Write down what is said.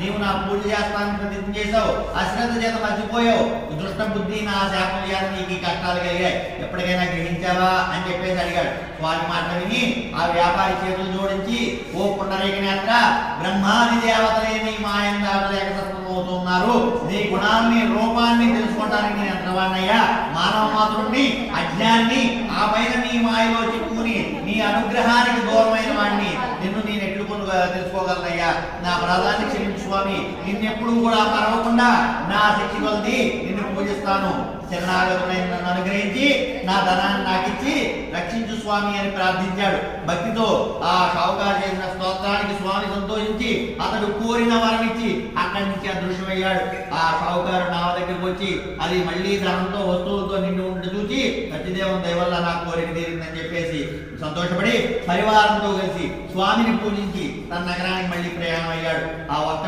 నీవు నా పూజ చేస్తానని ప్రతిజ్ఞ చేశావు, అశ్రద్ధ చేత మర్చిపోయావు, దుష్ట బుద్ధి నా శాపం చేత నీకు ఈ కష్టాలు కలిగాయి, ఎప్పటికైనా గ్రహించావా అని చెప్పేసి అడిగాడు. స్వామి మాట విని ఆ వ్యాపారి చేతులు జోడించి, ఓ పుండరీక నేత్ర, బ్రహ్మాది దేవతలే నీ మాయం దాటలేక సత్వమవుతున్నారు, నీ గుణాన్ని రూపాన్ని తెలుసుకోవడానికి నేను ఎంతవాడినయ్యా, మానవ మాత్రుణ్ణి, అజ్ఞాన్ని, ఆ పైన నీ మాయలో చిక్కుకుని నీ అనుగ్రహానికి దూరమైన వాడిని, నిన్ను నేను ఎట్లు తెలుసుకోగలనయ్యా, నా అపరాధాన్ని క్షమించు స్వామి, నిన్నెప్పుడు కూడా మరవకుండా నా శక్తి కొలది నిన్ను పూజిస్తాను, శరణాగతులైన నన్ను అనుగ్రహించి నా ధనాన్ని నాకిచ్చి రక్షించు స్వామి అని ప్రార్థించాడు. భక్తితో ఆ షావుకారు చేసిన స్తోత్రానికి స్వామి సంతోషించి అతడు కోరిన వరమిచ్చి అక్కడి నుంచి అదృశ్యమయ్యాడు. ఆ షావుకారు నా దగ్గరికి వచ్చి అది మళ్ళీ ధనంతో వస్తువులతో నిండి ఉండి చూసి సత్యదేవం దయవల్ల నా కోరిక తీరిందని చెప్పేసి సంతోషపడి పరివారంతో కలిసి స్వామిని పూజించి తన నగరానికి మళ్ళీ ప్రయాణం అయ్యాడు. ఆ వక్త